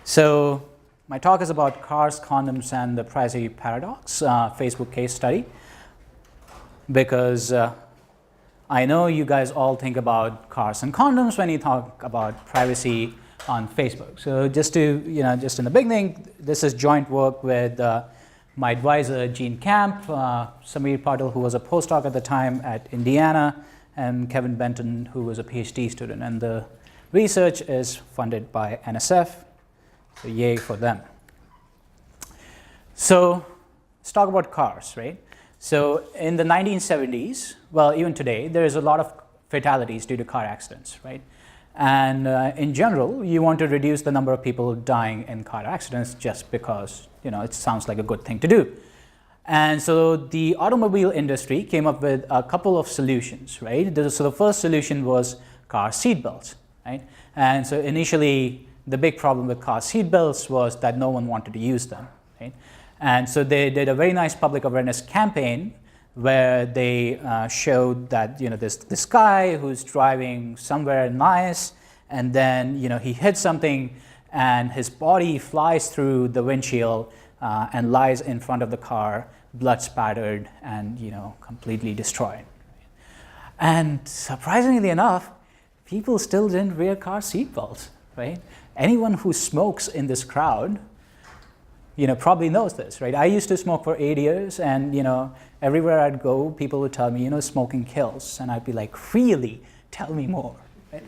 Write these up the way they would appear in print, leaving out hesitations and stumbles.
So my talk is about cars, condoms, and the privacy paradox, Facebook case study, because I know you guys all think about cars and condoms when you talk about privacy on Facebook. So just to, just in the beginning, this is joint work with my advisor, Gene Camp, Samir Patil, who was a postdoc at the time at Indiana, and Kevin Benton, who was a PhD student. And the research is funded by NSF, so yay for them. So let's talk about cars, right? So in the 1970s, well, even today, there is a lot of fatalities due to car accidents, right? And in general, you want to reduce the number of people dying in car accidents just because, it sounds like a good thing to do. And so the automobile industry came up with a couple of solutions, right? So the first solution was car seatbelts, right? And so initially, the big problem with car seatbelts was that no one wanted to use them, right? And so they did a very nice public awareness campaign where they showed that this guy who's driving somewhere nice, and then he hits something, and his body flies through the windshield and lies in front of the car, blood spattered and completely destroyed. And surprisingly enough, people still didn't wear car seatbelts, right? Anyone who smokes in this crowd probably knows this, right? I used to smoke for 8 years, and everywhere I'd go, people would tell me, smoking kills, and I'd be like, really? Tell me more. Right?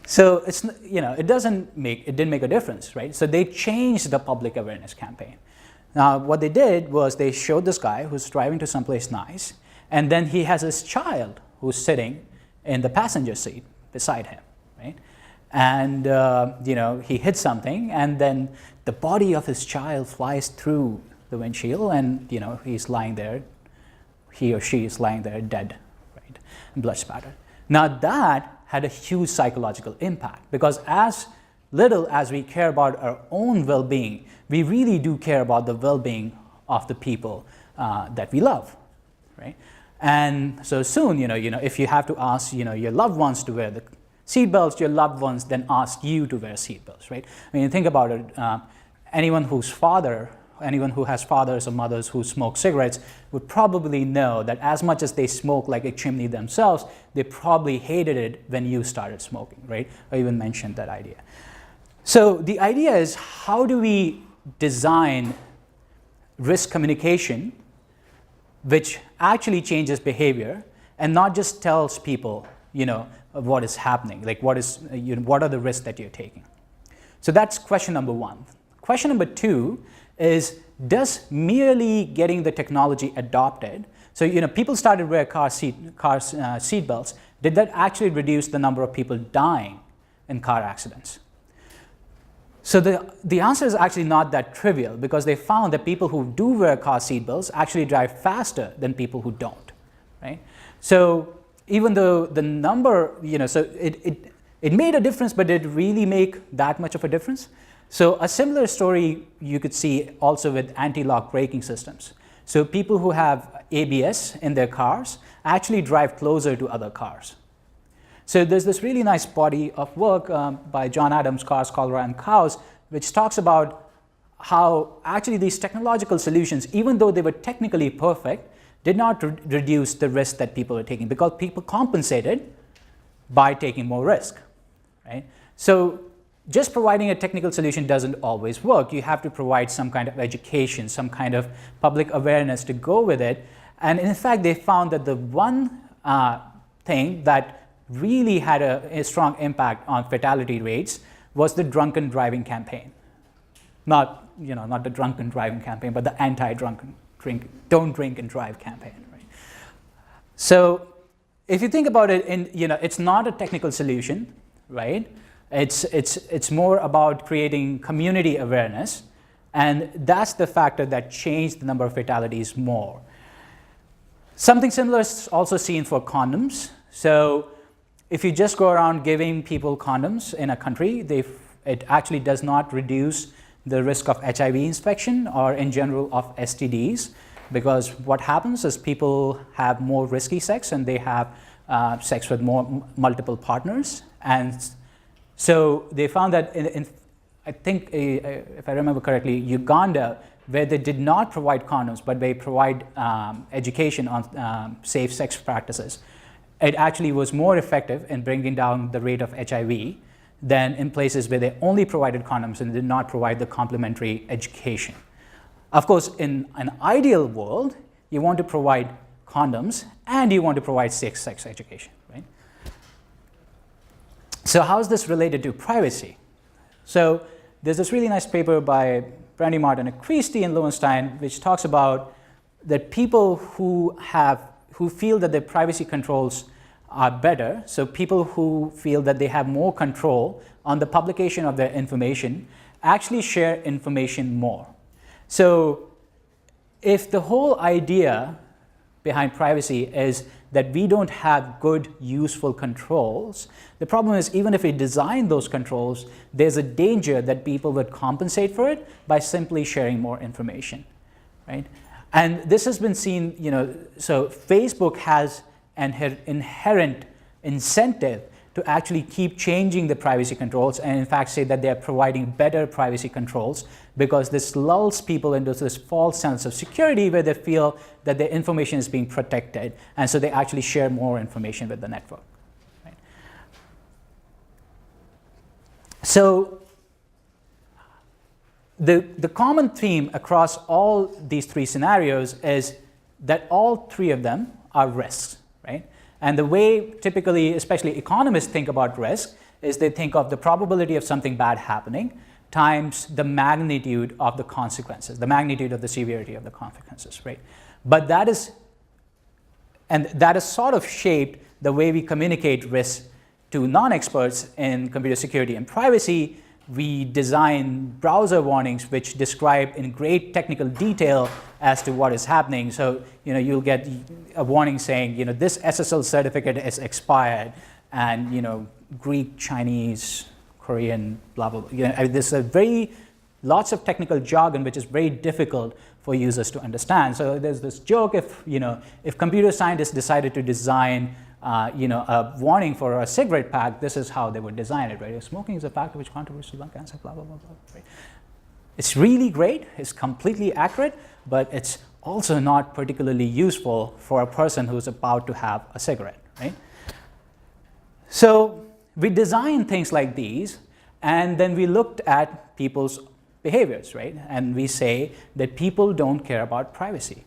So it's it didn't make a difference, right? So they changed the public awareness campaign. Now what they did was they showed this guy who's driving to someplace nice, and then he has his child who's sitting in the passenger seat beside him, right? And he hits something, and then the body of his child flies through the windshield, and he's lying there, he or she is lying there dead, right, and blood spattered. Now that had a huge psychological impact, because as little as we care about our own well-being, we really do care about the well-being of the people that we love, right? And so soon, if you have to ask, your loved ones to wear the seatbelts, your loved ones then ask you to wear seatbelts, right? I mean, think about it. Anyone who has fathers or mothers who smoke cigarettes would probably know that as much as they smoke like a chimney themselves, they probably hated it when you started smoking, right? I even mentioned that idea. So the idea is, how do we design risk communication which actually changes behavior and not just tells people, what is happening, like what are the risks that you're taking? So that's question number one. Question number two is, does merely getting the technology adopted, so people started wearing car seatbelts, did that actually reduce the number of people dying in car accidents? So the answer is actually not that trivial, because they found that people who do wear car seatbelts actually drive faster than people who don't, right? So even though the number, so it made a difference, but did it really make that much of a difference? So a similar story you could see also with anti-lock braking systems. So people who have ABS in their cars actually drive closer to other cars. So there's this really nice body of work by John Adams, Cars, Cholera, and Cows, which talks about how actually these technological solutions, even though they were technically perfect, did not reduce the risk that people were taking, because people compensated by taking more risk, right? So just providing a technical solution doesn't always work. You have to provide some kind of education, some kind of public awareness to go with it. And in fact, they found that the one thing that really had a strong impact on fatality rates was the drunken driving campaign. Not the drunken driving campaign, but the don't drink and drive campaign, right? So if you think about it, it's not a technical solution, right? It's more about creating community awareness, and that's the factor that changed the number of fatalities more. Something similar is also seen for condoms. So if you just go around giving people condoms in a country, it actually does not reduce the risk of HIV infection or in general of STDs, because what happens is people have more risky sex, and they have sex with multiple partners. And so they found that I think, if I remember correctly, Uganda, where they did not provide condoms, but they provide education on safe sex practices. It actually was more effective in bringing down the rate of HIV than in places where they only provided condoms and did not provide the complementary education. Of course, in an ideal world, you want to provide condoms and you want to provide safe sex education, right? So how is this related to privacy? So there's this really nice paper by Brandy Martin and CrySP and Lowenstein, which talks about that people who feel that their privacy controls are better, so people who feel that they have more control on the publication of their information, actually share information more. So if the whole idea behind privacy is that we don't have good, useful controls, the problem is even if we design those controls, there's a danger that people would compensate for it by simply sharing more information, right? And this has been seen, so Facebook has an inherent incentive to actually keep changing the privacy controls and in fact say that they're providing better privacy controls because this lulls people into this false sense of security where they feel that their information is being protected, and so they actually share more information with the network. Right? So the common theme across all these three scenarios is that all three of them are risks. Right? And the way typically, especially economists think about risk is they think of the probability of something bad happening times the magnitude of the consequences, the magnitude of the severity of the consequences, right? But that is sort of shaped the way we communicate risk to non-experts in computer security and privacy. We design browser warnings which describe in great technical detail as to what is happening. So you'll get a warning saying this SSL certificate is expired, and Greek, Chinese, Korean, blah blah blah. There's lots of technical jargon which is very difficult for users to understand. So there's this joke if computer scientists decided to design a warning for a cigarette pack, this is how they would design it, right? Smoking is a factor which contributes to lung cancer, blah, blah, blah, blah, right? It's really great, it's completely accurate, but it's also not particularly useful for a person who's about to have a cigarette, right? So we design things like these, and then we looked at people's behaviors, right? And we say that people don't care about privacy.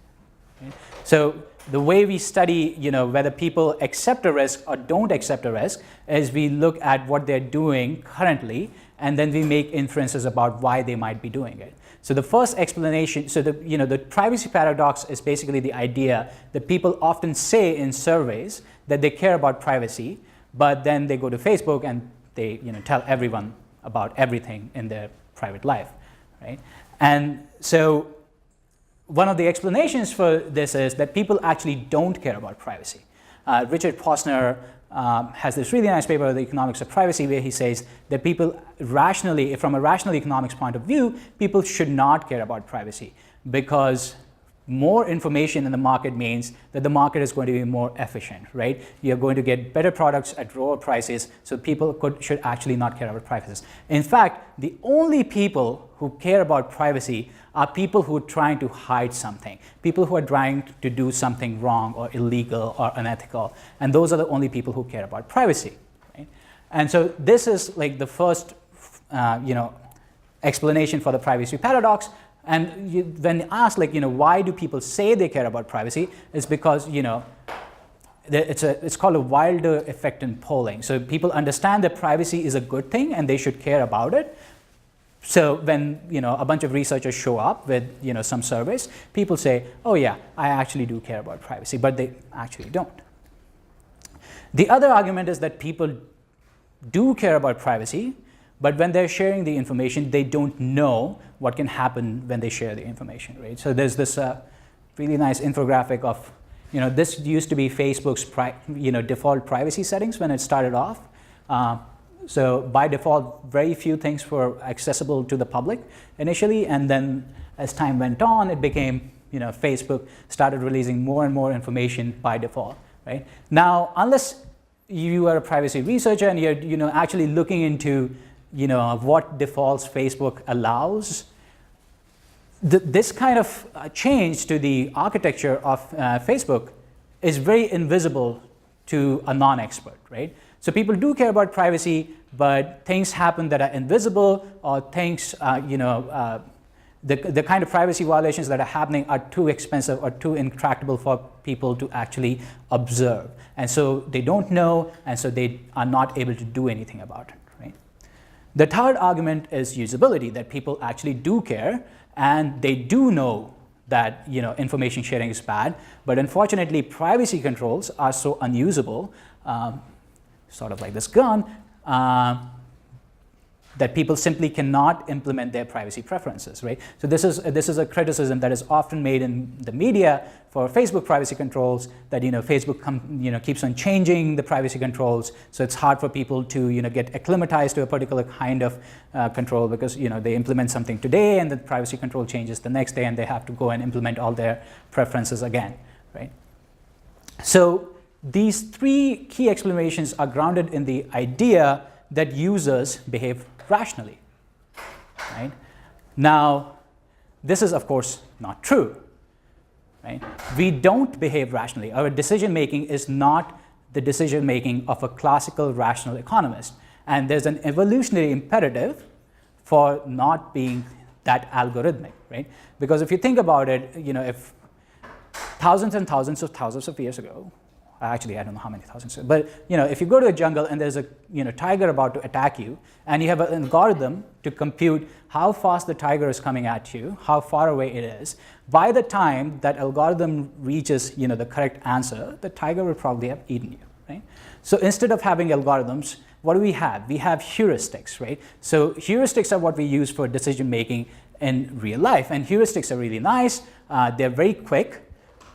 Right? So the way we study, whether people accept a risk or don't accept a risk is we look at what they're doing currently, and then we make inferences about why they might be doing it. So the first explanation, so the privacy paradox is basically the idea that people often say in surveys that they care about privacy, but then they go to Facebook and they tell everyone about everything in their private life, right? And so one of the explanations for this is that people actually don't care about privacy. Richard Posner has this really nice paper, The Economics of Privacy, where he says that people rationally, from a rational economics point of view, people should not care about privacy because more information in the market means that the market is going to be more efficient, right? You're going to get better products at lower prices, so people should actually not care about privacy. In fact, the only people who care about privacy are people who are trying to hide something, people who are trying to do something wrong or illegal or unethical, and those are the only people who care about privacy, right? And so this is like the first, explanation for the privacy paradox. And when asked, why do people say they care about privacy, it's because, it's called a Wilder effect in polling. So people understand that privacy is a good thing and they should care about it. So when, a bunch of researchers show up with, some surveys, people say, oh yeah, I actually do care about privacy, but they actually don't. The other argument is that people do care about privacy, but when they're sharing the information, they don't know what can happen when they share the information, right? So there's this really nice infographic of, this used to be Facebook's default privacy settings when it started off. So by default, very few things were accessible to the public initially, and then as time went on, it became, Facebook started releasing more and more information by default, right? Now, unless you are a privacy researcher and you're, actually looking into what defaults Facebook allows, this kind of change to the architecture of Facebook is very invisible to a non-expert, right? So people do care about privacy, but things happen that are invisible, or things, the kind of privacy violations that are happening are too expensive or too intractable for people to actually observe. And so they don't know, and so they are not able to do anything about it, right? The third argument is usability, that people actually do care, and they do know that information sharing is bad, but unfortunately privacy controls are so unusable, sort of like this gun, that people simply cannot implement their privacy preferences, right? So this is a criticism that is often made in the media for Facebook privacy controls, that Facebook keeps on changing the privacy controls, so it's hard for people to get acclimatized to a particular kind of control, because they implement something today and the privacy control changes the next day, and they have to go and implement all their preferences again, right? So these three key explanations are grounded in the idea that users behave rationally, right? Now, this is of course not true, right? We don't behave rationally. Our decision making is not the decision making of a classical rational economist, and there's an evolutionary imperative for not being that algorithmic, right? Because if you think about it, if thousands and thousands of years ago, actually I don't know how many thousands, but if you go to a jungle and there's a tiger about to attack you, and you have an algorithm to compute how fast the tiger is coming at you, how far away it is, by the time that algorithm reaches the correct answer, the tiger will probably have eaten you, right? So instead of having algorithms, what do we have? We have heuristics, right? So heuristics are what we use for decision making in real life, and heuristics are really nice. They're very quick,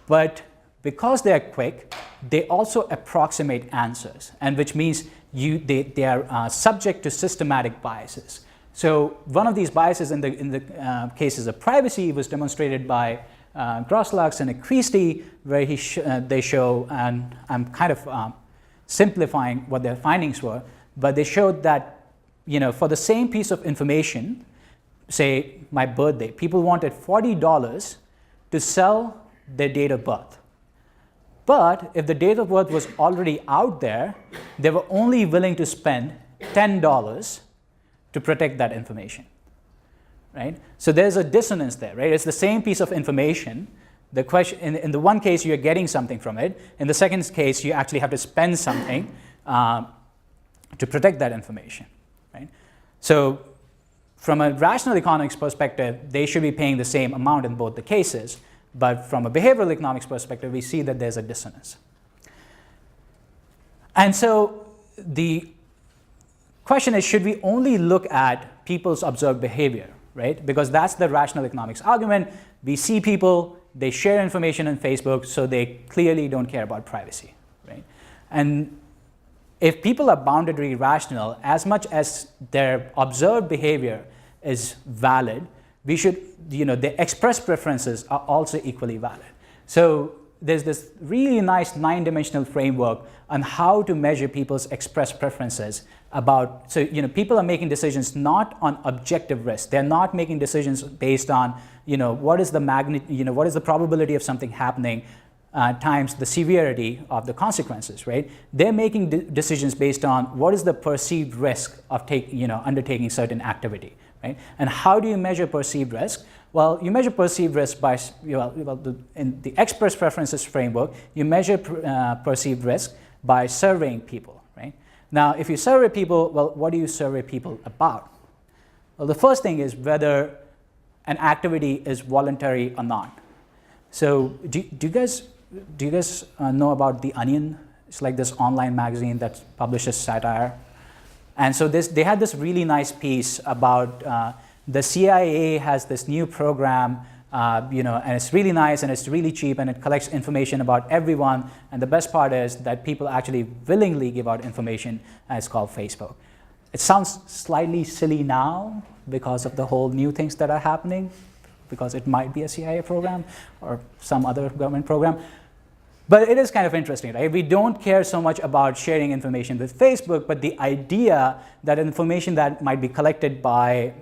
but because they are quick, they also approximate answers, and which means they are subject to systematic biases. So one of these biases in the cases of privacy was demonstrated by Grosslux and CrySP, where they show, and I'm kind of simplifying what their findings were, but they showed that for the same piece of information, say my birthday, people wanted $40 to sell their date of birth. But if the date of birth was already out there, they were only willing to spend $10 to protect that information, right? So there's a dissonance there, right? It's the same piece of information. The question, in the one case, you're getting something from it. In the second case, you actually have to spend something to protect that information, right? So from a rational economics perspective, they should be paying the same amount in both the cases. But from a behavioral economics perspective, we see that there's a dissonance. And so the question is, should we only look at people's observed behavior, right? Because that's the rational economics argument. We see people, they share information on Facebook, so they clearly don't care about privacy, right? And if people are boundedly rational, as much as their observed behavior is valid, we should, the express preferences are also equally valid. So there's this really nice 9-dimensional framework on how to measure people's express preferences about, so people are making decisions not on objective risk. They're not making decisions based on, what is the what is the probability of something happening times the severity of the consequences, right? They're making decisions based on what is the perceived risk of undertaking certain activity, right? And how do you measure perceived risk? Well, you measure perceived risk by, in the express preferences framework, you measure perceived risk by surveying people, right? Now, if you survey people, well, what do you survey people about? Well, the first thing is whether an activity is voluntary or not. So do you guys know about The Onion? It's like this online magazine that publishes satire. And so they had this really nice piece about the CIA has this new program, and it's really nice and it's really cheap and it collects information about everyone. And the best part is that people actually willingly give out information, and it's called Facebook. It sounds slightly silly now because of the whole new things that are happening, because it might be a CIA program or some other government program. But it is kind of interesting, right? We don't care so much about sharing information with Facebook, but the idea that information that might be collected by,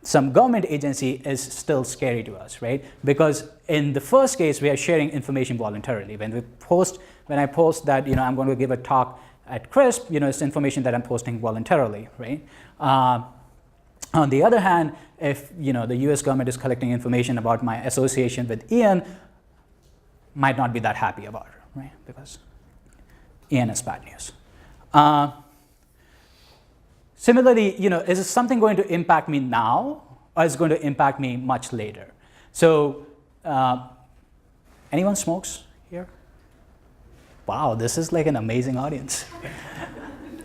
some government agency is still scary to us, right? Because in the first case, we are sharing information voluntarily. When I post that, I'm going to give a talk at CrySP, it's information that I'm posting voluntarily, right? On the other hand, if the US government is collecting information about my association with Ian, might not be that happy about it, right? Because Ian is bad news. Similarly, is this something going to impact me now, or is it going to impact me much later? So, anyone smokes here? Wow, this is like an amazing audience.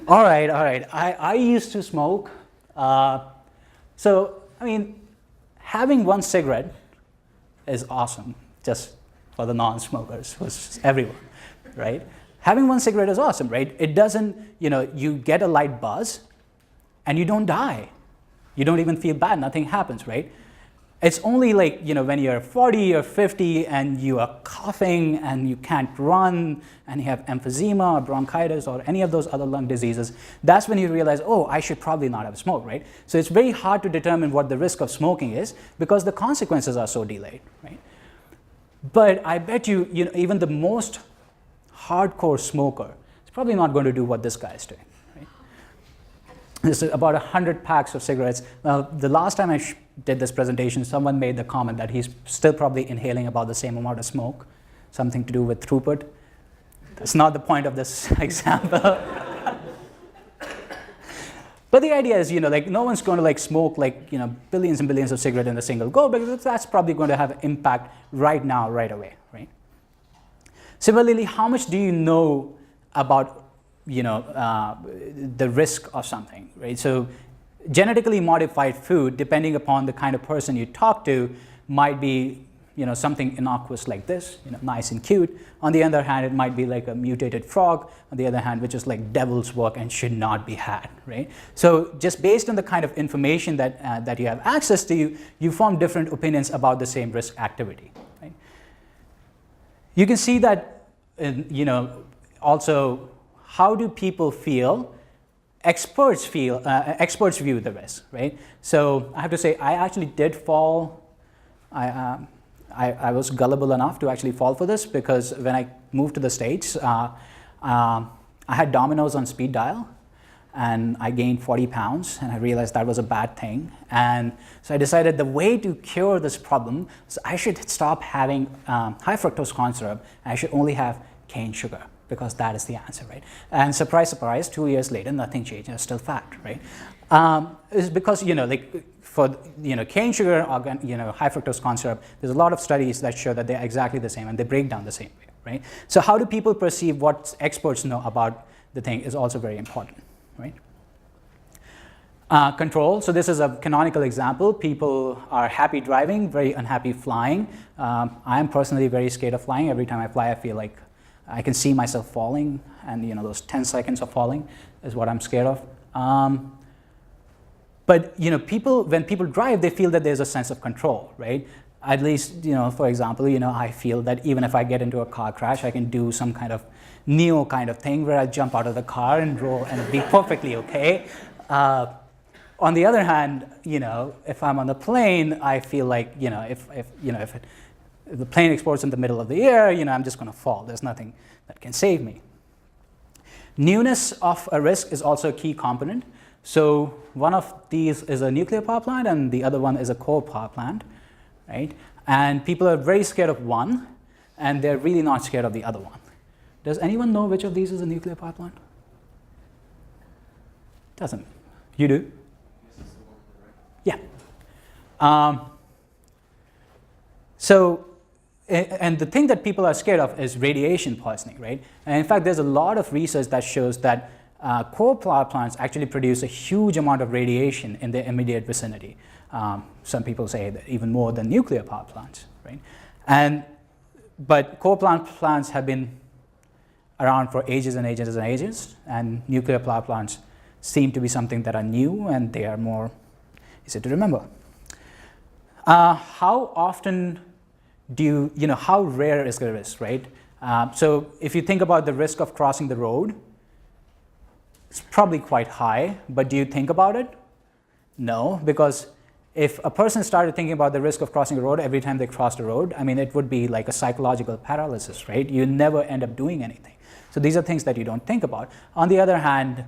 All right. I used to smoke. So, having one cigarette is awesome, just for the non-smokers, who's everyone, right? Having one cigarette is awesome, right? It doesn't, you get a light buzz, and you don't die. You don't even feel bad, nothing happens, right? It's only like, when you're 40 or 50 and you are coughing and you can't run and you have emphysema or bronchitis or any of those other lung diseases, that's when you realize, oh, I should probably not have smoked, right? So it's very hard to determine what the risk of smoking is because the consequences are so delayed, right? But I bet you, even the most hardcore smoker is probably not going to do what this guy is doing. This is about 100 packs of cigarettes. Now, the last time I did this presentation, someone made the comment that he's still probably inhaling about the same amount of smoke, something to do with throughput. That's not the point of this example. But the idea is, no one's going to smoke billions and billions of cigarettes in a single go, because that's probably going to have an impact right now, right away, right? Similarly, how much do you know about the risk of something, right? So genetically modified food, depending upon the kind of person you talk to, might be something innocuous like this, nice and cute. On the other hand, it might be like a mutated frog, on the other hand, which is like devil's work and should not be had, right? So just based on the kind of information that you have access to, you form different opinions about the same risk activity, right? You can see that, also, how do people feel? Experts view the risk, right? So I have to say, I actually did fall. I was gullible enough to actually fall for this because when I moved to the States, I had Domino's on speed dial, and I gained 40 pounds, and I realized that was a bad thing. And so I decided the way to cure this problem is I should stop having high fructose corn syrup, and I should only have cane sugar, because that is the answer, right? And surprise, surprise, 2 years later, nothing changed, I'm still fat, right? It's because, for, cane sugar, high fructose corn syrup, there's a lot of studies that show that they're exactly the same and they break down the same way, right? So how do people perceive what experts know about the thing is also very important, right? Control, so this is a canonical example. People are happy driving, very unhappy flying. I am personally very scared of flying. Every time I fly, I feel like I can see myself falling, and those 10 seconds of falling is what I'm scared of. But when people drive, they feel that there's a sense of control, right? At least, for example, I feel that even if I get into a car crash, I can do some kind of Neo kind of thing where I jump out of the car and roll and be perfectly okay. On the other hand, if I'm on the plane, I feel like if the plane explodes in the middle of the air, I'm just going to fall. There's nothing that can save me. Newness of a risk is also a key component. So one of these is a nuclear power plant, and the other one is a coal power plant, right? And people are very scared of one, and they're really not scared of the other one. Does anyone know which of these is a nuclear power plant? Doesn't. You do? Yeah. And the thing that people are scared of is radiation poisoning, right? And in fact, there's a lot of research that shows that coal power plants actually produce a huge amount of radiation in their immediate vicinity. Some people say that even more than nuclear power plants, right? But coal plants have been around for ages and ages and ages, and nuclear power plants seem to be something that are new, and they are more easy to remember. How often how rare is the risk, right? So if you think about the risk of crossing the road, it's probably quite high, but do you think about it? No, because if a person started thinking about the risk of crossing a road every time they crossed a road, I mean, it would be like a psychological paralysis, right? You never end up doing anything. So these are things that you don't think about. On the other hand,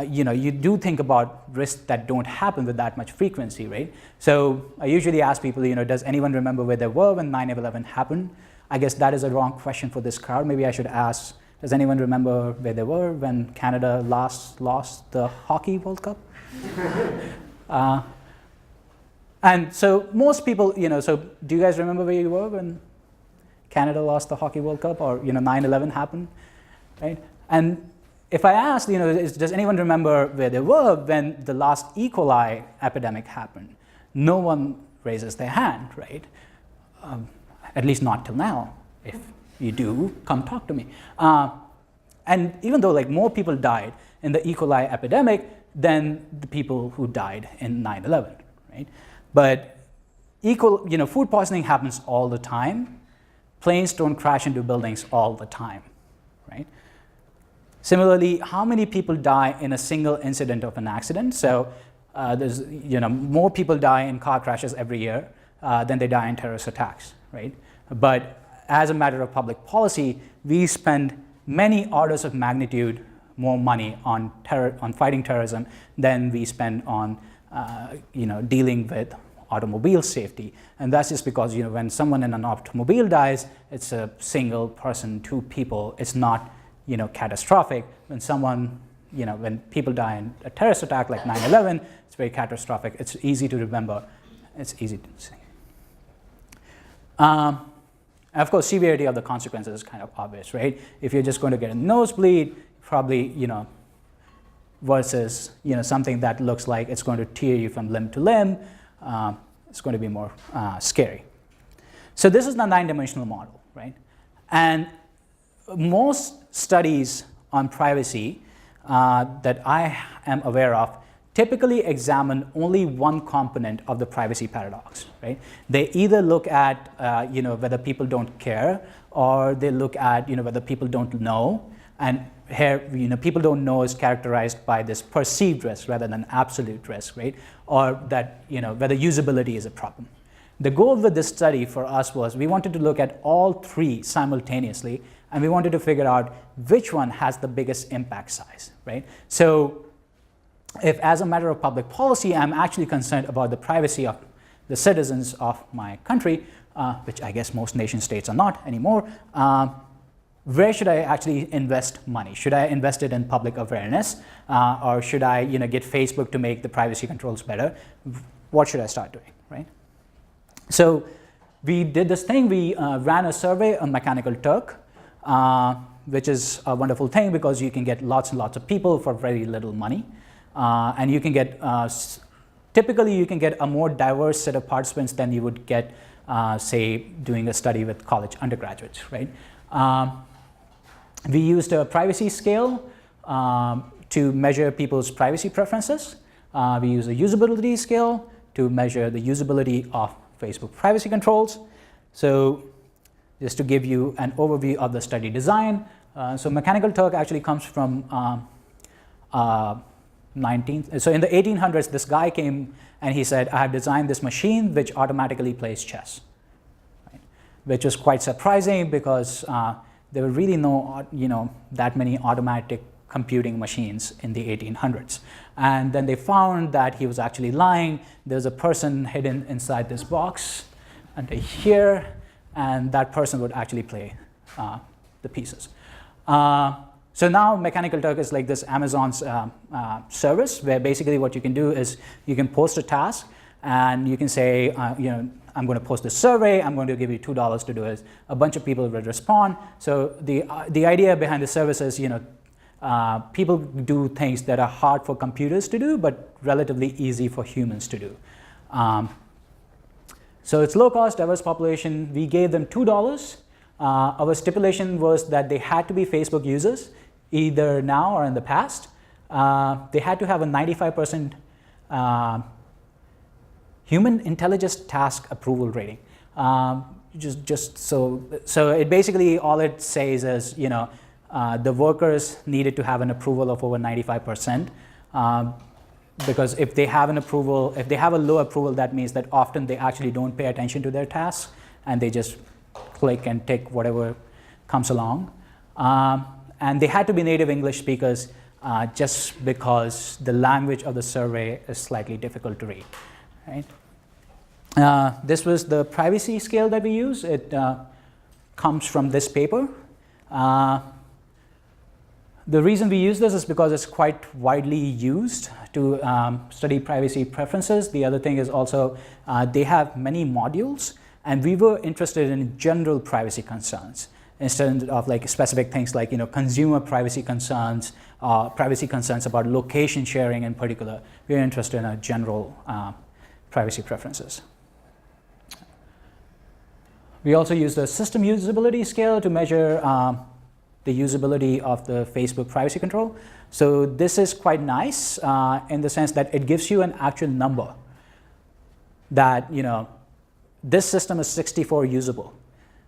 you do think about risks that don't happen with that much frequency, right? So I usually ask people, does anyone remember where they were when 9/11 happened? I guess that is a wrong question for this crowd. Maybe I should ask, does anyone remember where they were when Canada last lost the Hockey World Cup? And so most people, so do you guys remember where you were when Canada lost the Hockey World Cup or, 9/11 happened, right? And if I asked, does anyone remember where they were when the last E. coli epidemic happened? No one raises their hand, right? At least not till now. If you do, come talk to me. And even though more people died in the E. coli epidemic than the people who died in 9/11, right? But food poisoning happens all the time. Planes don't crash into buildings all the time, right? Similarly, how many people die in a single incident of an accident? So there's more people die in car crashes every year than they die in terrorist attacks, right? But as a matter of public policy, we spend many orders of magnitude more money on fighting terrorism than we spend on dealing with automobile safety. And that's just because when someone in an automobile dies, it's a single person, two people. It's not catastrophic. When people die in a terrorist attack like 9/11, it's very catastrophic. It's easy to remember. It's easy to see. And of course, severity of the consequences is kind of obvious, right? If you're just going to get a nosebleed, probably, versus, something that looks like it's going to tear you from limb to limb, it's going to be more scary. So this is the 9-dimensional model, right? And most studies on privacy that I am aware of typically examine only one component of the privacy paradox, right? They either look at whether people don't care, or they look at whether people don't know. And here, people don't know is characterized by this perceived risk rather than absolute risk, right? Or that whether usability is a problem. The goal with this study for us was we wanted to look at all three simultaneously, and we wanted to figure out which one has the biggest impact size, right? So if as a matter of public policy, I'm actually concerned about the privacy of the citizens of my country, which I guess most nation states are not anymore, where should I actually invest money? Should I invest it in public awareness? Or should I get Facebook to make the privacy controls better? What should I start doing, right? So we did this thing. We ran a survey on Mechanical Turk, which is a wonderful thing because you can get lots and lots of people for very little money. And you can get, typically you can get a more diverse set of participants than you would get, say, doing a study with college undergraduates, right? We used a privacy scale to measure people's privacy preferences. We use a usability scale to measure the usability of Facebook privacy controls. So just to give you an overview of the study design. So Mechanical Turk actually comes from 19th. So in the 1800s, this guy came and he said, I have designed this machine which automatically plays chess, right? Which was quite surprising because there were really no, that many automatic computing machines in the 1800s. And then they found that he was actually lying. There's a person hidden inside this box under here, and that person would actually play the pieces. So now Mechanical Turk is like this Amazon's service where basically what you can do is you can post a task and you can say, I'm going to post this survey, I'm going to give you $2 to do it. A bunch of people will respond. So the idea behind the service is, people do things that are hard for computers to do, but relatively easy for humans to do. So it's low cost, diverse population. We gave them $2. Our stipulation was that they had to be Facebook users, either now or in the past. They had to have a 95% human intelligence task approval rating. So it basically, all it says is, the workers needed to have an approval of over 95%. Because if they have a low approval, that means that often they actually don't pay attention to their tasks and they just click and tick whatever comes along. And they had to be native English speakers just because the language of the survey is slightly difficult to read, right? This was the privacy scale that we use. It comes from this paper. The reason we use this is because it's quite widely used to study privacy preferences. The other thing is also they have many modules, and we were interested in general privacy concerns instead of like specific things like consumer privacy concerns about location sharing in particular. We're interested in general privacy preferences. We also use the system usability scale to measure the usability of the Facebook privacy control. So this is quite nice in the sense that it gives you an actual number that this system is 64 usable,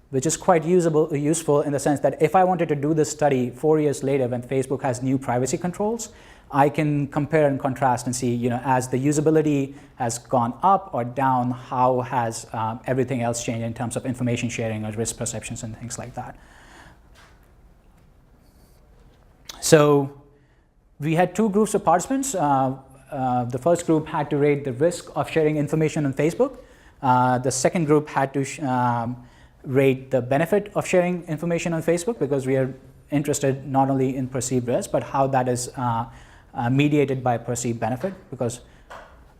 which is quite useful in the sense that if I wanted to do this study 4 years later when Facebook has new privacy controls, I can compare and contrast and see, as the usability has gone up or down, how has everything else changed in terms of information sharing or risk perceptions and things like that. So we had two groups of participants. The first group had to rate the risk of sharing information on Facebook. The second group had to rate the benefit of sharing information on Facebook, because we are interested not only in perceived risk, but how that is mediated by perceived benefit. Because,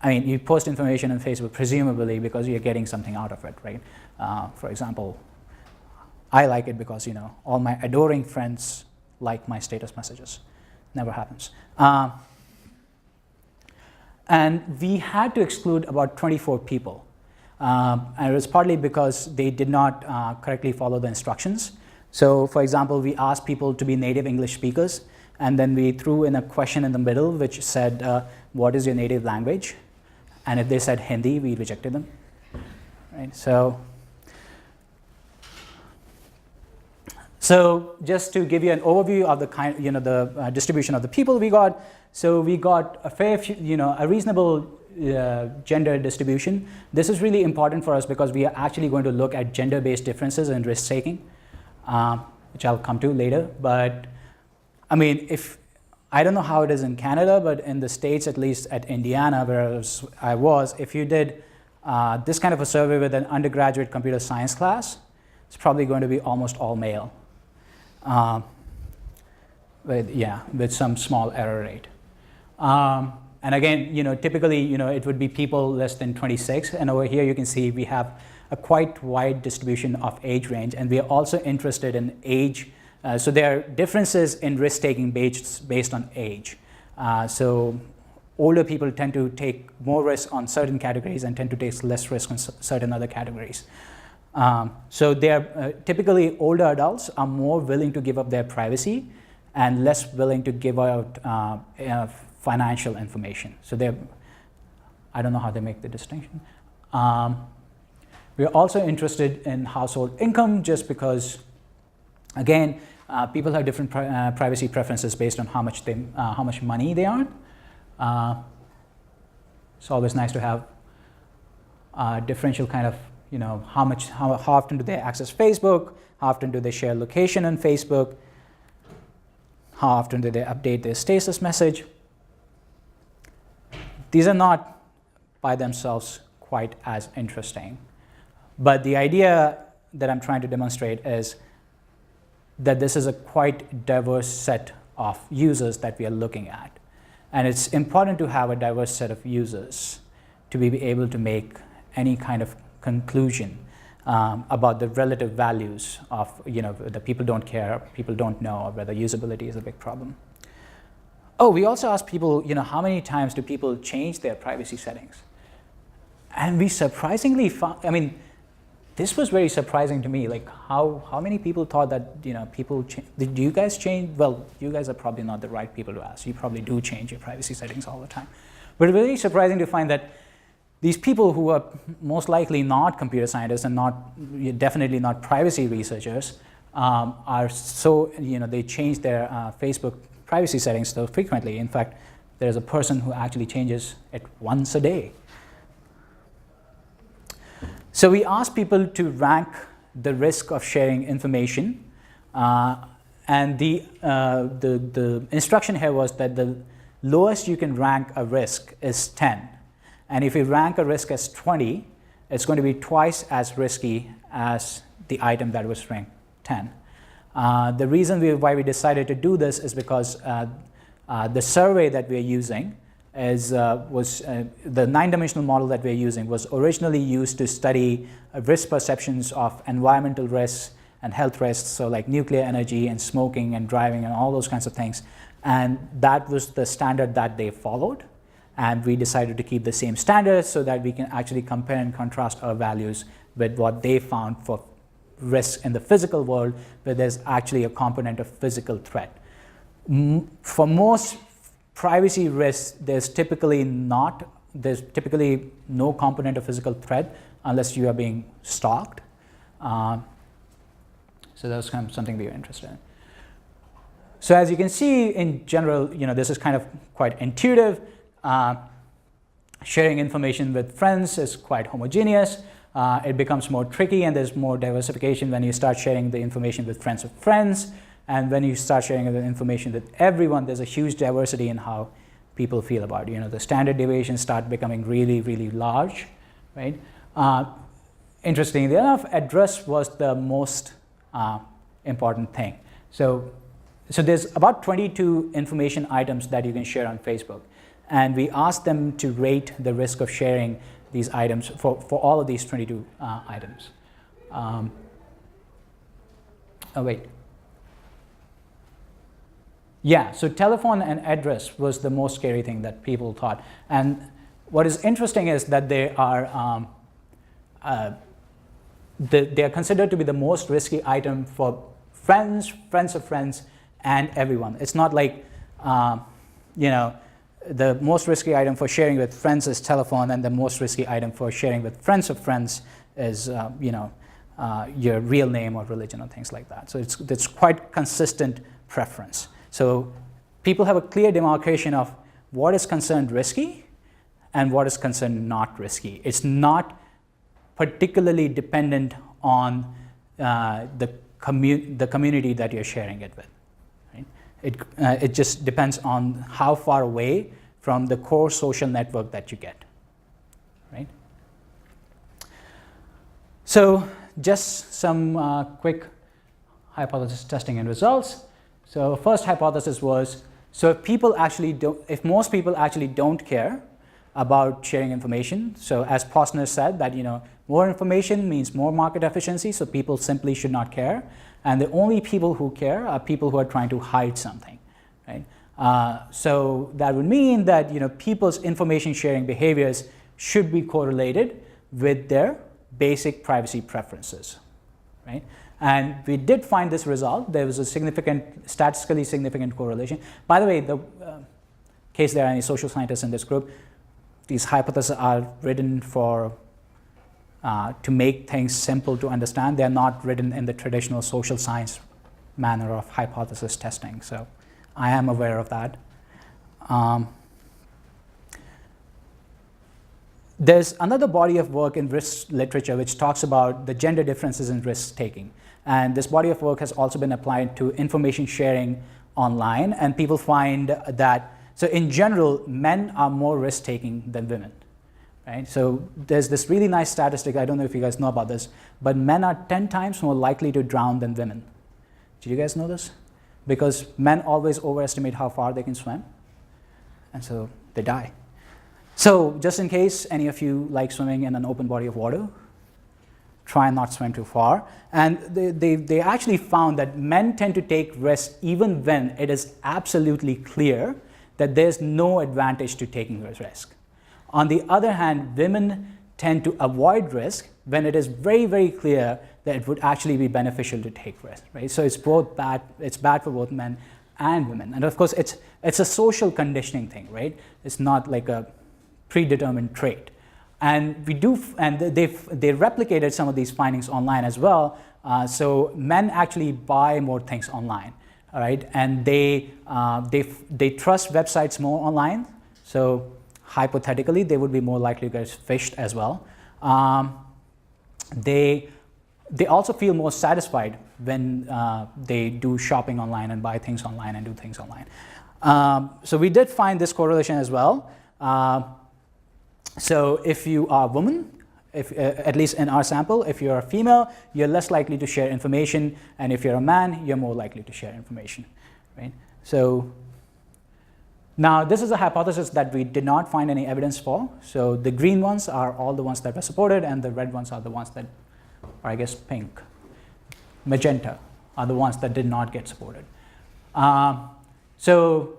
you post information on Facebook presumably because you're getting something out of it, right? For example, I like it because, all my adoring friends like my status messages. Never happens. And we had to exclude about 24 people. And it was partly because they did not correctly follow the instructions. So for example, we asked people to be native English speakers, and then we threw in a question in the middle which said, what is your native language? And if they said Hindi, we rejected them. Right? So just to give you an overview of the the distribution of the people we got. So we got a fair few, a reasonable gender distribution. This is really important for us because we are actually going to look at gender-based differences in risk taking, which I'll come to later. But I don't know how it is in Canada, but in the States, at least at Indiana, where I was, if you did this kind of a survey with an undergraduate computer science class, it's probably going to be almost all male. With some small error rate. And again, typically, it would be people less than 26. And over here, you can see we have a quite wide distribution of age range. And we are also interested in age. So there are differences in risk-taking based on age. So older people tend to take more risk on certain categories and tend to take less risk on certain other categories. So they're typically older adults are more willing to give up their privacy and less willing to give out financial information. So I don't know how they make the distinction. We're also interested in household income just because, again, people have different privacy preferences based on how much money they earn. It's always nice to have a differential kind of, how often do they access Facebook, how often do they share location on Facebook, how often do they update their status message. These are not by themselves quite as interesting. But the idea that I'm trying to demonstrate is that this is a quite diverse set of users that we are looking at. And it's important to have a diverse set of users to be able to make any kind of conclusion about the relative values of, the people don't care, people don't know, or whether usability is a big problem. Oh, we also asked people, how many times do people change their privacy settings? And we surprisingly found, this was very surprising to me, like how many people thought that, people change. Do you guys change? Well, you guys are probably not the right people to ask. You probably do change your privacy settings all the time. But it's really surprising to find that these people who are most likely not computer scientists and definitely not privacy researchers are so, they change their Facebook privacy settings so frequently. In fact, there's a person who actually changes it once a day. So we asked people to rank the risk of sharing information, and the instruction here was that the lowest you can rank a risk is 10. And if you rank a risk as 20, it's going to be twice as risky as the item that was ranked 10. The reason why we decided to do this is because the survey that we're using was the 9-dimensional model that we're using was originally used to study risk perceptions of environmental risks and health risks, so like nuclear energy and smoking and driving and all those kinds of things. And that was the standard that they followed. And we decided to keep the same standards so that we can actually compare and contrast our values with what they found for risk in the physical world, where there's actually a component of physical threat. For most privacy risks, there's typically no component of physical threat unless you are being stalked. So that's kind of something we are interested in. So as you can see, in general, this is kind of quite intuitive. Sharing information with friends is quite homogeneous. It becomes more tricky, and there's more diversification when you start sharing the information with friends of friends. And when you start sharing the information with everyone, there's a huge diversity in how people feel about it. The standard deviations start becoming really, really large, right? Interestingly enough, address was the most important thing. So there's about 22 information items that you can share on Facebook. And we asked them to rate the risk of sharing these items for all of these 22 items. Oh, wait. Yeah, so telephone and address was the most scary thing that people thought. And what is interesting is that they are considered to be the most risky item for friends, friends of friends, and everyone. It's not like, the most risky item for sharing with friends is telephone, and the most risky item for sharing with friends of friends is, your real name or religion or things like that. So it's quite consistent preference. So people have a clear demarcation of what is considered risky and what is considered not risky. It's not particularly dependent on the community that you're sharing it with. Right? It just depends on how far away from the core social network that you get. Right? So just some quick hypothesis testing and results. So first hypothesis was, so if most people actually don't care about sharing information, so as Posner said that more information means more market efficiency, so people simply should not care, and the only people who care are people who are trying to hide something, right? So that would mean that people's information sharing behaviors should be correlated with their basic privacy preferences, right? And we did find this result. There was a statistically significant correlation. By the way, in case there are any social scientists in this group, these hypotheses are written to make things simple to understand. They're not written in the traditional social science manner of hypothesis testing. So I am aware of that. There's another body of work in risk literature which talks about the gender differences in risk taking. And this body of work has also been applied to information sharing online. And people find that, so in general, men are more risk-taking than women. Right? So there's this really nice statistic, I don't know if you guys know about this, but men are 10 times more likely to drown than women. Did you guys know this? Because men always overestimate how far they can swim, and so they die. So just in case any of you like swimming in an open body of water, try and not swim too far. And they actually found that men tend to take risks even when it is absolutely clear that there's no advantage to taking a risk. On the other hand, women tend to avoid risk when it is very, very clear that it would actually be beneficial to take risk, right? So it's bad for both men and women. And of course, it's a social conditioning thing, right? It's not like a predetermined trait. And they replicated some of these findings online as well. So men actually buy more things online, all right? And they trust websites more online. So hypothetically, they would be more likely to get phished as well. They also feel more satisfied when they do shopping online and buy things online and do things online. So we did find this correlation as well. So if you are a woman, at least in our sample, if you're a female, you're less likely to share information, and if you're a man, you're more likely to share information, right? So now this is a hypothesis that we did not find any evidence for. So the green ones are all the ones that were supported, and the red ones are the ones that are, I guess, pink. Magenta are the ones that did not get supported. So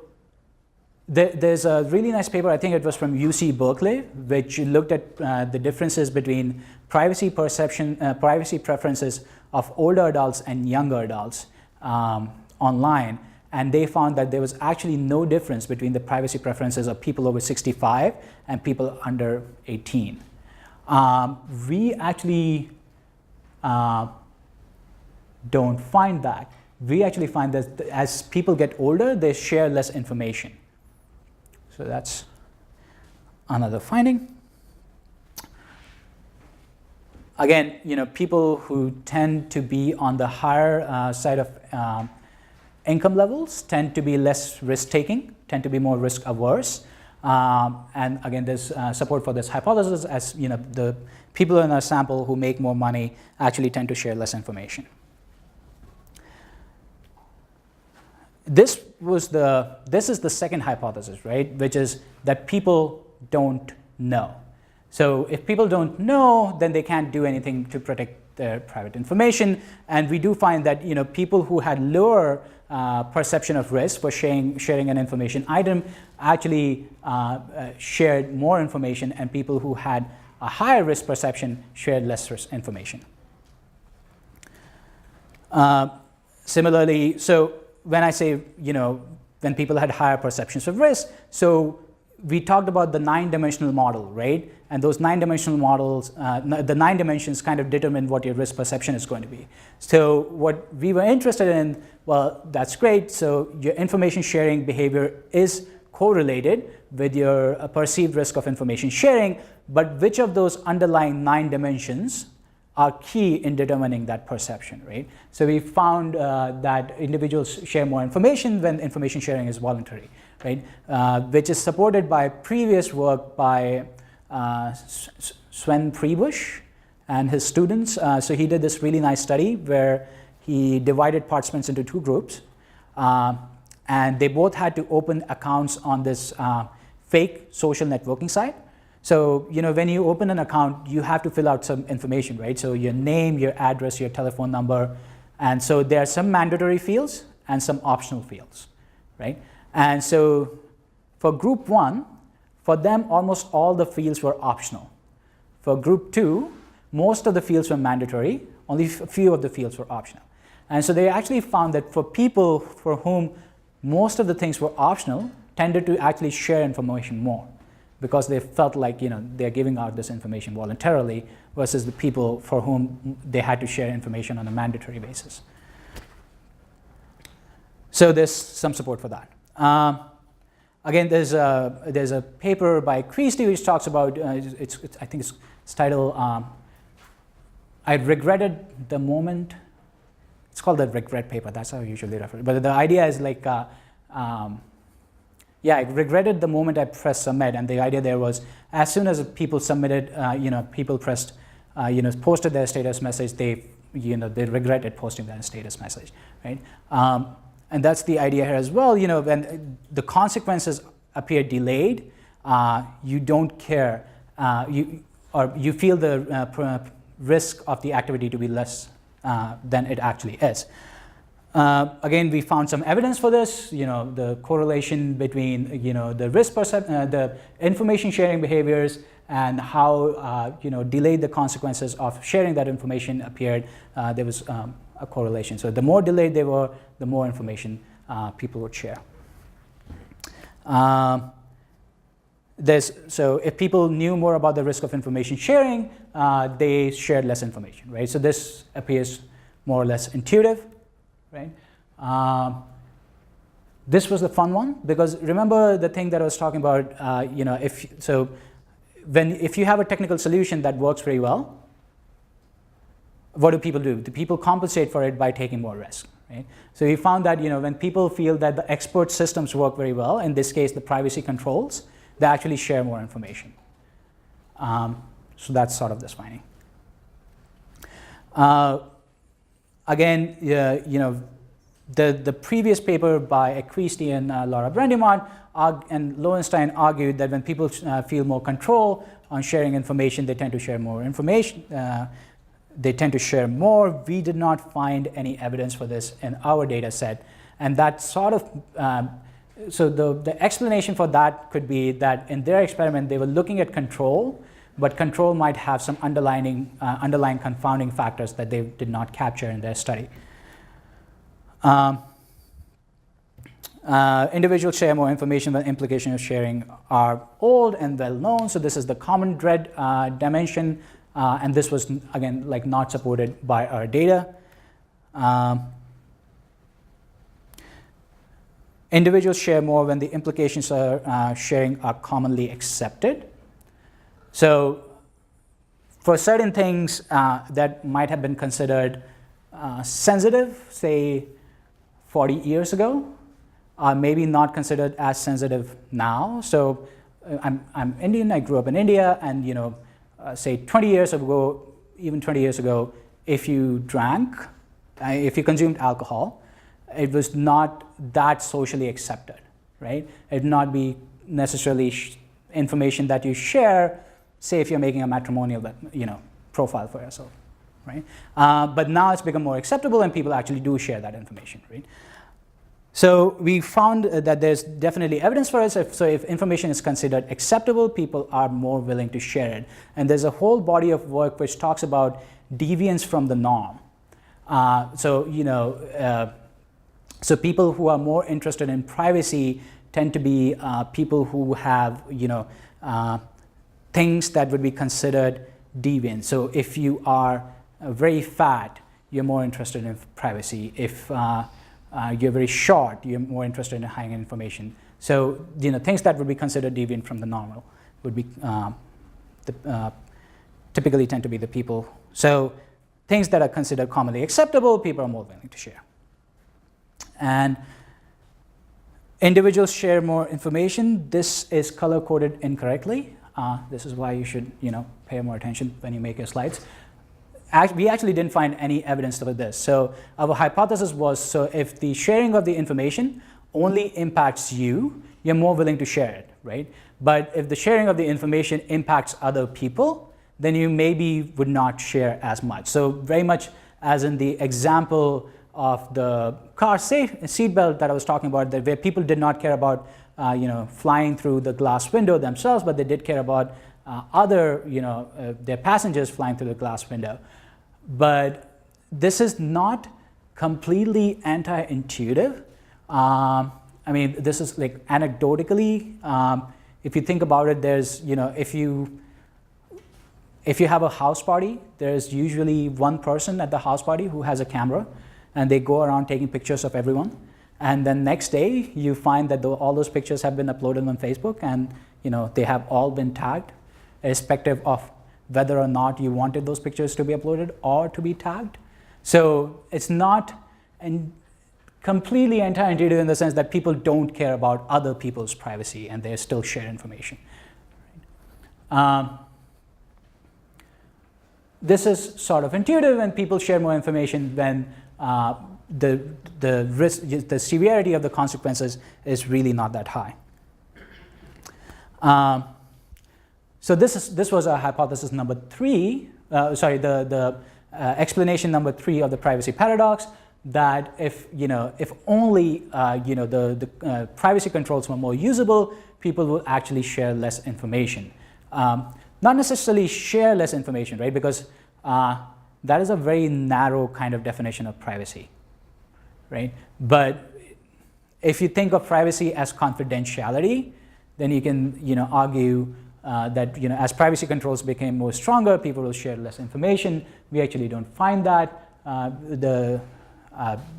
there's a really nice paper, I think it was from UC Berkeley, which looked at the differences between privacy preferences of older adults and younger adults online. And they found that there was actually no difference between the privacy preferences of people over 65 and people under 18. We actually don't find that. We actually find that as people get older, they share less information. So that's another finding. Again, people who tend to be on the higher side of income levels tend to be less risk-taking, tend to be more risk-averse. And again, there's support for this hypothesis, as the people in our sample who make more money actually tend to share less information. This is the second hypothesis, right? Which is that people don't know. So if people don't know, then they can't do anything to protect their private information. And we do find that people who had lower perception of risk for sharing an information item actually shared more information, and people who had a higher risk perception shared less risk information. Similarly, so when I say, when people had higher perceptions of risk, so we talked about the 9-dimensional model, right? And those 9-dimensional models, the 9 dimensions kind of determine what your risk perception is going to be. So what we were interested in, well, that's great. So your information sharing behavior is correlated with your perceived risk of information sharing, but which of those underlying 9 dimensions are key in determining that perception, right? So we found that individuals share more information when information sharing is voluntary, right? Which is supported by previous work by Sven Prebush and his students. So he did this really nice study where he divided participants into 2 groups, and they both had to open accounts on this fake social networking site. So, when you open an account, you have to fill out some information, right? So your name, your address, your telephone number. And so there are some mandatory fields and some optional fields, right? And so for group 1, for them, almost all the fields were optional. For group 2, most of the fields were mandatory, only a few of the fields were optional. And so they actually found that for people for whom most of the things were optional, tended to actually share information more, because they felt like they're giving out this information voluntarily, versus the people for whom they had to share information on a mandatory basis. So there's some support for that. Again, there's a paper by CrySP which talks about I think it's titled "I regretted the moment." It's called the regret paper. That's how I usually refer. But the idea is like. Yeah, I regretted the moment I pressed submit, and the idea there was, as soon as people submitted, people pressed, posted their status message, they regretted posting that status message, right? And that's the idea here as well. When the consequences appear delayed, you don't care, you feel the risk of the activity to be less than it actually is. Again, we found some evidence for this, the correlation between, the risk the information sharing behaviors and how, delayed the consequences of sharing that information appeared. There was a correlation. So the more delayed they were, the more information people would share. so if people knew more about the risk of information sharing, they shared less information, right? So this appears more or less intuitive, right? This was the fun one, because remember the thing that I was talking about, if you have a technical solution that works very well, what do people do? Do people compensate for it by taking more risk, right? So we found that when people feel that the expert systems work very well, in this case the privacy controls, they actually share more information. So that's sort of this finding. Again, the previous paper by CrySP and Laura Brandimont and Lowenstein argued that when people feel more control on sharing information, they tend to share more information. They tend to share more. We did not find any evidence for this in our data set. And that sort of, so the explanation for that could be that in their experiment, they were looking at control, but control might have some underlying confounding factors that they did not capture in their study. Individuals share more information, but implications of sharing are old and well known. So this is the common dread dimension, and this was, again, like not supported by our data. Individuals share more when the implications of sharing are commonly accepted. So for certain things that might have been considered sensitive, say 40 years ago, are maybe not considered as sensitive now. So I'm Indian, I grew up in India, and say 20 years ago, even 20 years ago, if you drank, if you consumed alcohol, it was not that socially accepted, right? It would not be necessarily information that you share, say if you're making a matrimonial, profile for yourself, right? But now it's become more acceptable, and people actually do share that information, right? So we found that there's definitely evidence for it. So if information is considered acceptable, people are more willing to share it. And there's a whole body of work which talks about deviance from the norm. So people who are more interested in privacy tend to be people who have things that would be considered deviant. So if you are very fat, you're more interested in privacy. If you're very short, you're more interested in hiding information. So things that would be considered deviant from the normal would be typically tend to be the people. So things that are considered commonly acceptable, people are more willing to share. And individuals share more information. This is color-coded incorrectly. This is why you should pay more attention when you make your slides. We actually didn't find any evidence of this. So our hypothesis was, so if the sharing of the information only impacts you, you're more willing to share it, right? But if the sharing of the information impacts other people, then you maybe would not share as much. So very much as in the example of the car seatbelt that I was talking about, that where people did not care about flying through the glass window themselves, but they did care about their passengers flying through the glass window. But this is not completely anti-intuitive. This is like anecdotally, if you think about it, there's, if you have a house party, there's usually one person at the house party who has a camera, and they go around taking pictures of everyone. And then next day, you find that all those pictures have been uploaded on Facebook, and they have all been tagged, irrespective of whether or not you wanted those pictures to be uploaded or to be tagged. So it's not completely anti-intuitive in the sense that people don't care about other people's privacy and they still share information. This is sort of intuitive, and people share more information when the risk, the severity of the consequences is really not that high. So this was our hypothesis number 3. The explanation number 3 of the privacy paradox. That if only the privacy controls were more usable, people will actually share less information. Not necessarily share less information, right? Because that is a very narrow kind of definition of privacy, right? But if you think of privacy as confidentiality, then you can argue that as privacy controls became more stronger, people will share less information. We actually don't find that.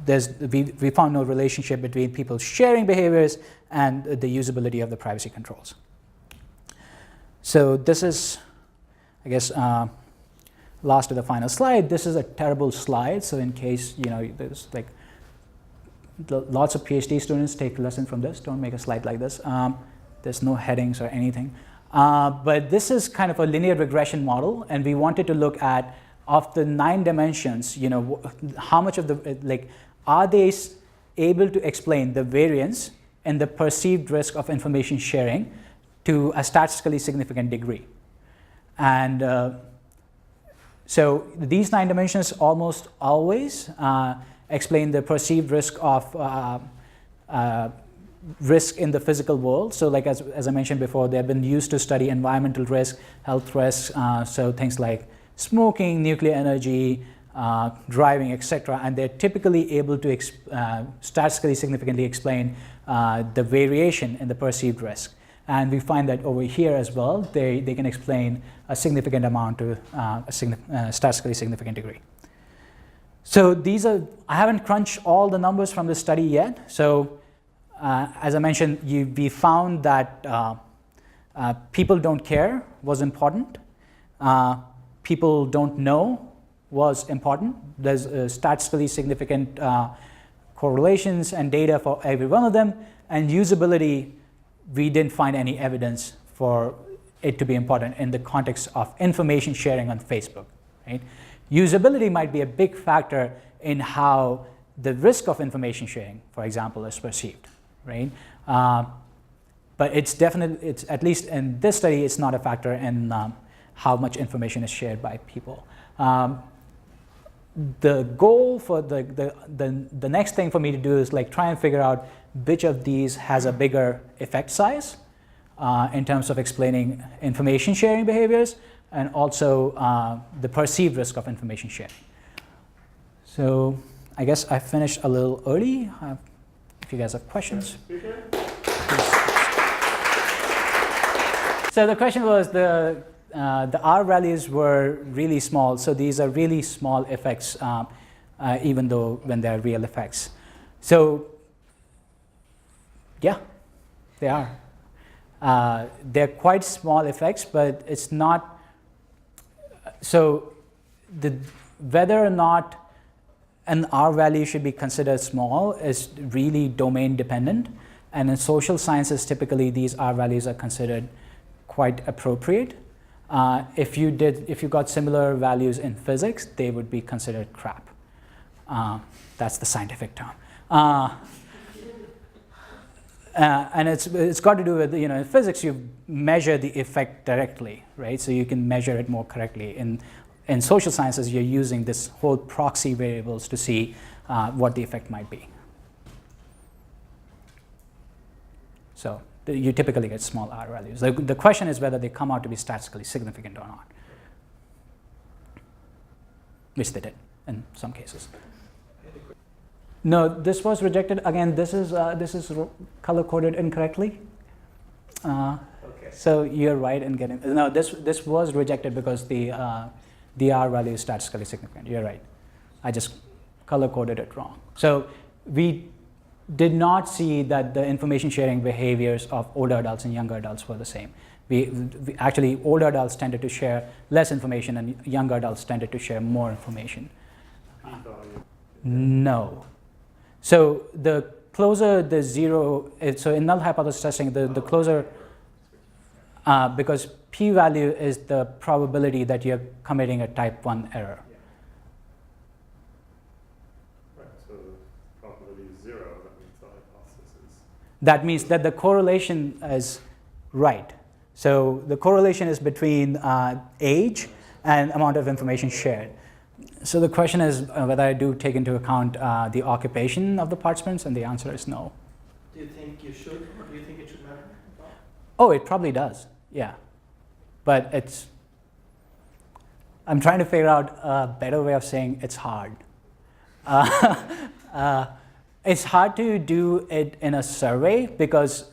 We found no relationship between people's sharing behaviors and the usability of the privacy controls. So this is, I guess, last to the final slide. This is a terrible slide. So in case there's like lots of PhD students take a lesson from this. Don't make a slide like this. There's no headings or anything. But this is kind of a linear regression model, and we wanted to look at, of the 9 dimensions, how much of the, are they able to explain the variance in the perceived risk of information sharing to a statistically significant degree. And so these 9 dimensions almost always explain the perceived risk of risk in the physical world. So like as I mentioned before, they have been used to study environmental risk, health risks, so things like smoking, nuclear energy, driving, etc. And they're typically able to statistically significantly explain the variation in the perceived risk. And we find that over here as well, they can explain a significant amount to a statistically significant degree. So these are, I haven't crunched all the numbers from this study yet. So as I mentioned, we found that people don't care was important. People don't know was important. There's statistically significant correlations and data for every one of them. And usability, we didn't find any evidence for it to be important in the context of information sharing on Facebook. Right? Usability might be a big factor in how the risk of information sharing, for example, is perceived. Right? But it's definitely, at least in this study, it's not a factor in how much information is shared by people. The goal for the next thing for me to do is try and figure out which of these has a bigger effect size in terms of explaining information sharing behaviors and also the perceived risk of information sharing. So I guess I finished a little early. If you guys have questions. So the question was the R values were really small. So these are really small effects, even though when they're real effects. So yeah, they are. They're quite small effects, but it's not. So whether or not an R value should be considered small is really domain dependent. And in social sciences, typically these R values are considered quite appropriate. If you got similar values in physics, they would be considered crap. That's the scientific term. And it's got to do with, in physics you measure the effect directly, right? So you can measure it more correctly. In social sciences, you're using this whole proxy variables to see what the effect might be. So you typically get small R values. The question is whether they come out to be statistically significant or not, which they did in some cases. No, this was rejected. Again, this is color-coded incorrectly. Okay. So you're right in getting. No, this was rejected because the R value is statistically significant. You're right. I just color-coded it wrong. So we did not see that the information sharing behaviors of older adults and younger adults were the same. We actually, older adults tended to share less information and younger adults tended to share more information. No. So the closer the zero, so in null hypothesis testing, the closer, because p-value is the probability that you're committing a type 1 error. Right, so the probability is 0, that means the hypothesis is... That means that the correlation is right. So the correlation is between age and amount of information shared. So the question is whether I do take into account the occupation of the participants, and the answer is no. Do you think you should, or do you think it should matter? Oh, it probably does, yeah. But I'm trying to figure out a better way of saying it's hard. It's hard to do it in a survey because,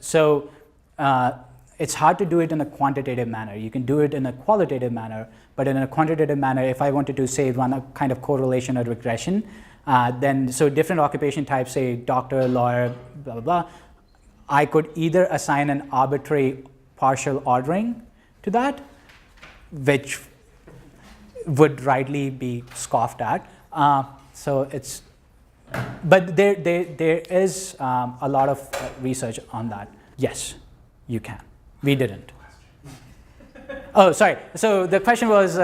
it's hard to do it in a quantitative manner. You can do it in a qualitative manner, but in a quantitative manner, if I wanted to say run a kind of correlation or regression, then so different occupation types, say doctor, lawyer, blah, blah, blah, I could either assign an arbitrary partial ordering to that, which would rightly be scoffed at. So it's, but there is a lot of research on that. Yes, you can. We didn't. Oh, sorry. So the question was,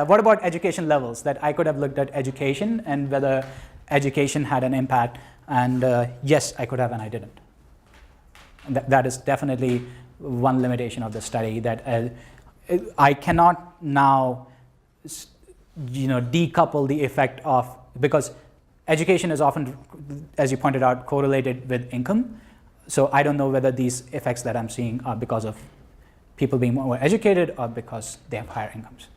what about education levels? That I could have looked at education and whether education had an impact. And yes, I could have, and I didn't. And that is definitely one limitation of the study, that I cannot now, decouple the effect of, because education is often, as you pointed out, correlated with income. So I don't know whether these effects that I'm seeing are because of people being more educated or because they have higher incomes.